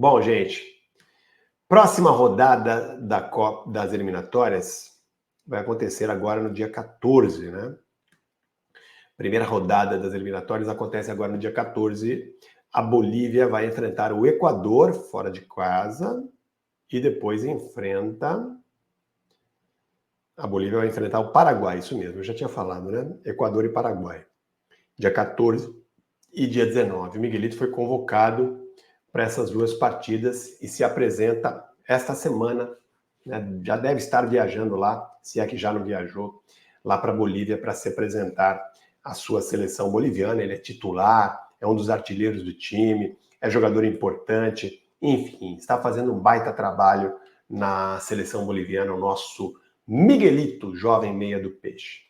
Bom, gente, próxima rodada das eliminatórias vai acontecer agora no dia 14, né? Primeira rodada das eliminatórias acontece agora no dia 14. A Bolívia vai enfrentar o Equador fora de casa e depois enfrenta... A Bolívia vai enfrentar o Paraguai, isso mesmo, eu já tinha falado, né? Equador e Paraguai. Dia 14 e dia 19. O Miguelito foi convocado para essas duas partidas e se apresenta esta semana, né? Já deve estar viajando lá, se é que já não viajou, lá para a Bolívia para se apresentar à sua seleção boliviana. Ele é titular, é um dos artilheiros do time, é jogador importante, enfim, está fazendo um baita trabalho na seleção boliviana, o nosso Miguelito, jovem meia do Peixe.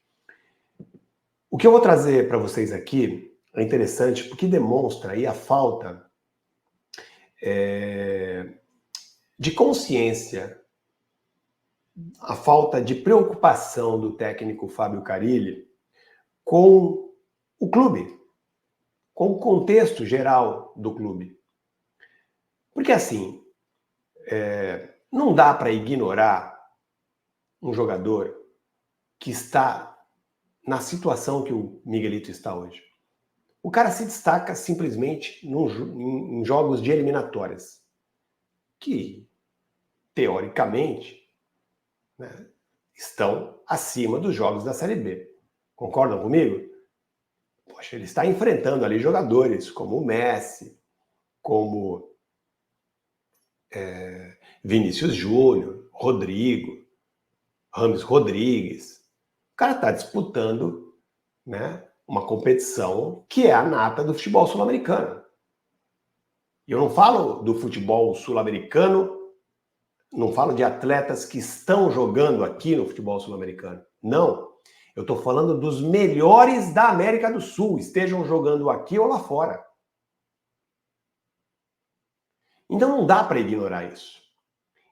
O que eu vou trazer para vocês aqui é interessante porque demonstra aí a falta de consciência, a falta de preocupação do técnico Fábio Carille com o clube, com o contexto geral do clube. Porque assim, não dá para ignorar um jogador que está na situação que o Miguelito está hoje. O cara se destaca simplesmente em jogos de eliminatórias, que, teoricamente, né, estão acima dos jogos da Série B. Concordam comigo? Poxa, ele está enfrentando ali jogadores como o Messi, como Vinícius Júnior, Rodrigo, Rames Rodrigues. O cara está disputando, né, uma competição que é a nata do futebol sul-americano. E eu não falo do futebol sul-americano, não falo de atletas que estão jogando aqui no futebol sul-americano. Não. Eu estou falando dos melhores da América do Sul, estejam jogando aqui ou lá fora. Então não dá para ignorar isso.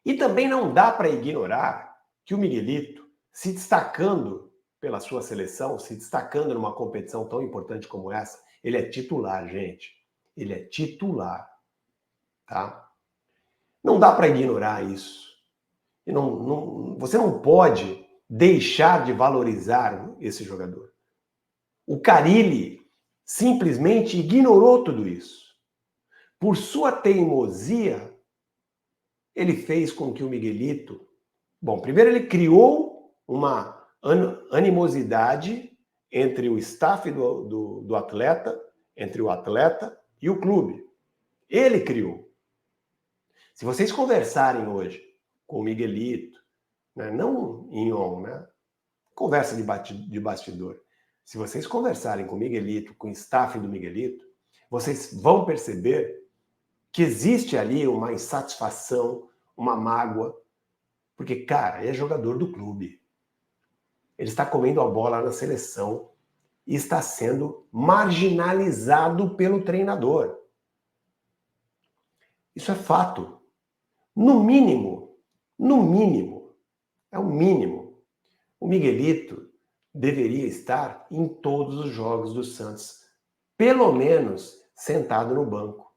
E também não dá para ignorar que o Miguelito, se destacando pela sua seleção, se destacando numa competição tão importante como essa, ele é titular, gente. Ele é titular, tá? Não dá para ignorar isso. E você não pode deixar de valorizar esse jogador. O Carille simplesmente ignorou tudo isso. Por sua teimosia, ele fez com que o Miguelito... Bom, primeiro ele criou uma animosidade entre o staff do atleta, entre o atleta e o clube. Ele criou. Se vocês conversarem hoje com o Miguelito, né, não em on, né, conversa de bastidor. Se vocês conversarem com o Miguelito, com o staff do Miguelito, vocês vão perceber que existe ali uma insatisfação, uma mágoa, porque, cara, é jogador do clube. Ele está comendo a bola na seleção e está sendo marginalizado pelo treinador. Isso é fato. No mínimo, é o mínimo, o Miguelito deveria estar em todos os jogos do Santos, pelo menos sentado no banco.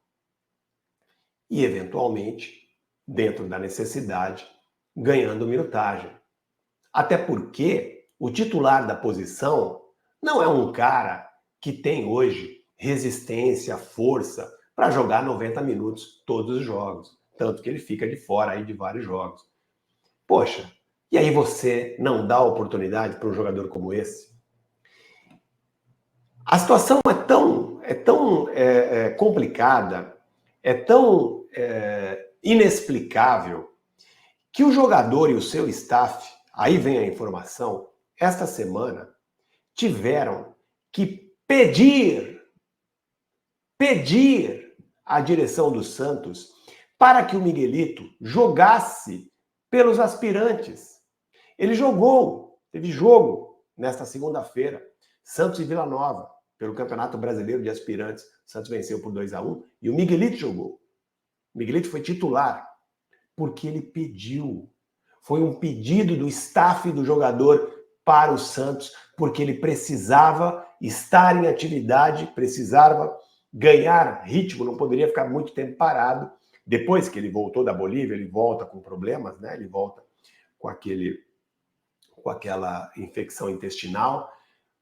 E, eventualmente, dentro da necessidade, ganhando minutagem. Até porque o titular da posição não é um cara que tem hoje resistência, força para jogar 90 minutos todos os jogos. Tanto que ele fica de fora aí de vários jogos. Poxa, e aí você não dá oportunidade para um jogador como esse? A situação é tão complicada, é tão inexplicável, que o jogador e o seu staff, aí vem a informação, esta semana tiveram que pedir à direção do Santos para que o Miguelito jogasse pelos aspirantes. Ele jogou, teve jogo nesta segunda-feira, Santos e Vila Nova, pelo Campeonato Brasileiro de Aspirantes. O Santos venceu por 2-1 e o Miguelito jogou. O Miguelito foi titular porque ele pediu. Foi um pedido do staff do jogador para o Santos, porque ele precisava estar em atividade, precisava ganhar ritmo, não poderia ficar muito tempo parado, Depois que ele voltou da Bolívia, ele volta com problemas, né? Ele volta com aquela infecção intestinal,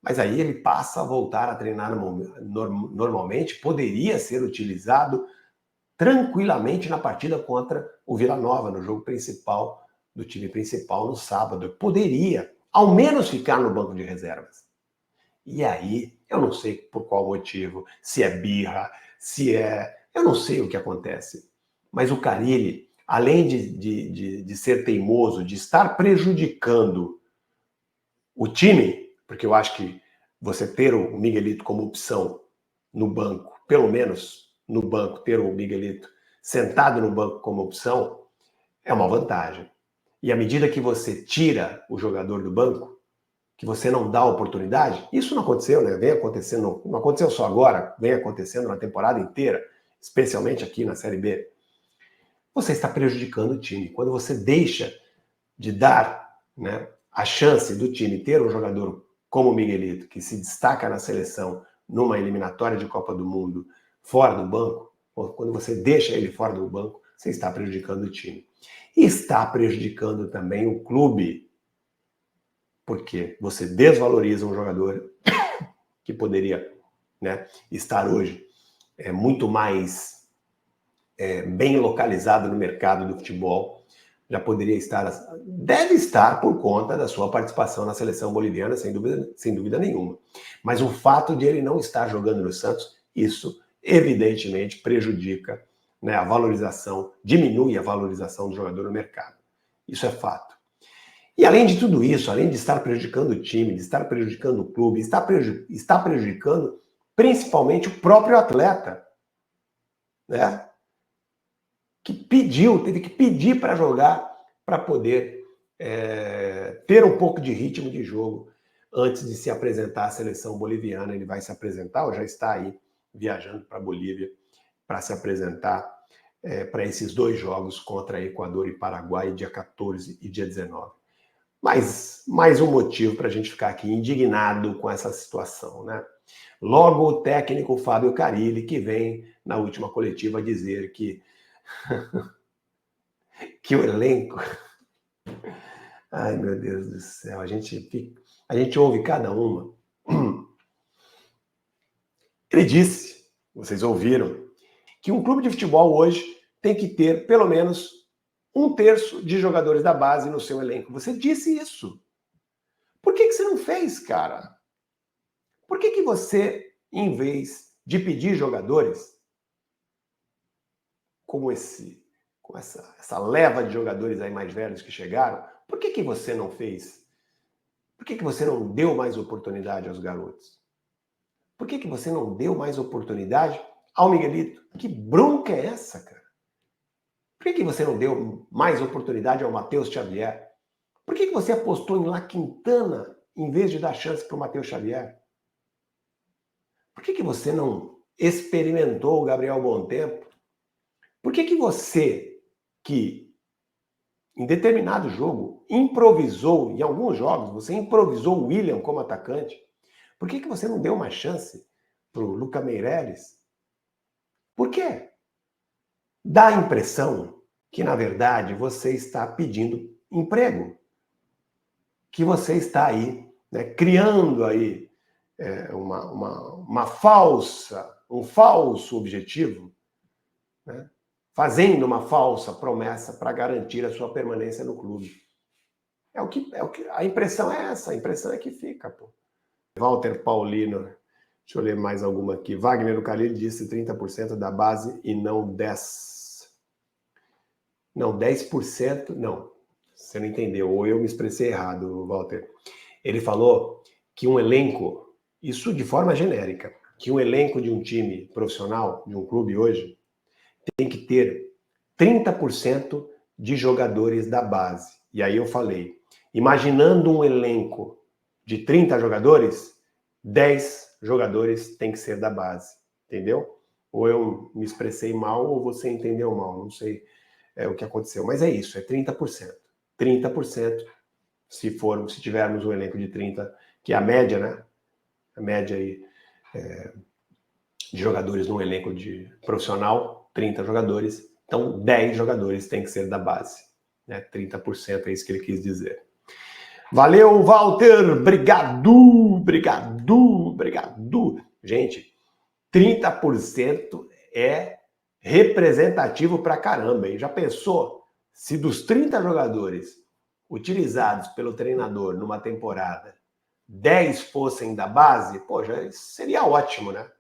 mas aí ele passa a voltar a treinar normalmente, poderia ser utilizado tranquilamente na partida contra o Vila Nova, no jogo principal do time principal no sábado. Poderia, ao menos, ficar no banco de reservas. E aí, eu não sei por qual motivo, se é birra, eu não sei o que acontece. Mas o Carille, além de ser teimoso, de estar prejudicando o time, porque eu acho que você ter o Miguelito como opção no banco, pelo menos no banco, ter o Miguelito sentado no banco como opção, é uma vantagem. E à medida que você tira o jogador do banco, que você não dá oportunidade, isso não aconteceu, né? Vem acontecendo, não aconteceu só agora, vem acontecendo na temporada inteira, especialmente aqui na Série B. Você está prejudicando o time. Quando você deixa de dar, né, a chance do time ter um jogador como o Miguelito, que se destaca na seleção numa eliminatória de Copa do Mundo, fora do banco, quando você deixa ele fora do banco, você está prejudicando o time. E está prejudicando também o clube, porque você desvaloriza um jogador que poderia, né, estar hoje muito mais bem localizado no mercado do futebol, já poderia estar, deve estar por conta da sua participação na seleção boliviana, sem dúvida nenhuma. Mas o fato de ele não estar jogando no Santos, isso evidentemente prejudica, né, a valorização, diminui a valorização do jogador no mercado. Isso é fato. E além de tudo isso, além de estar prejudicando o time, de estar prejudicando o clube, está prejudicando principalmente o próprio atleta, né? Que teve que pedir para jogar para poder ter um pouco de ritmo de jogo antes de se apresentar à seleção boliviana. Ele vai se apresentar, ou já está aí viajando para a Bolívia para se apresentar para esses 2 jogos contra Equador e Paraguai, dia 14 e dia 19. Mas mais um motivo para a gente ficar aqui indignado com essa situação, né? Logo o técnico Fábio Carille, que vem na última coletiva dizer que o elenco... Ai, meu Deus do céu, a gente ouve cada uma. Ele disse, vocês ouviram, que um clube de futebol hoje tem que ter pelo menos 1/3 de jogadores da base no seu elenco. Você disse isso. Por que você não fez, cara? Por que você, em vez de pedir jogadores, como com essa leva de jogadores aí mais velhos que chegaram, por que você não fez? Por que você não deu mais oportunidade aos garotos? Por que você não deu mais oportunidade ao Miguelito? Que bronca é essa, cara? Por que você não deu mais oportunidade ao Matheus Xavier? Por que você apostou em La Quintana em vez de dar chance para o Matheus Xavier? Por que você não experimentou o Gabriel Bontempo? Por que você, que em determinado jogo improvisou, em alguns jogos, você improvisou o William como atacante, por que você não deu uma chance para o Luca Meireles? Por quê? Dá a impressão que, na verdade, você está pedindo emprego. Que você está aí, né, criando aí um falso objetivo, né, fazendo uma falsa promessa para garantir a sua permanência no clube. A impressão é essa, a impressão é que fica, pô. Walter Paulino, deixa eu ler mais alguma aqui. Wagner Carille disse 30% da base e não 10%. Não, 10%, não. Você não entendeu, ou eu me expressei errado, Walter. Ele falou que um elenco, isso de forma genérica, que um elenco de um time profissional, de um clube hoje, tem que ter 30% de jogadores da base. E aí eu falei, imaginando um elenco de 30 jogadores, 10 jogadores tem que ser da base, entendeu? Ou eu me expressei mal ou você entendeu mal, não sei o que aconteceu. Mas é isso, é 30%. 30%, se tivermos um elenco de 30, que é a média, né? A média aí de jogadores num elenco de profissional, 30 jogadores, Então, 10 jogadores têm que ser da base. Né? 30% é isso que ele quis dizer. Valeu, Walter! Obrigado! Gente, 30% é representativo pra caramba, hein? Já pensou se dos 30 jogadores utilizados pelo treinador numa temporada, 10 fossem da base? Pô, já seria ótimo, né?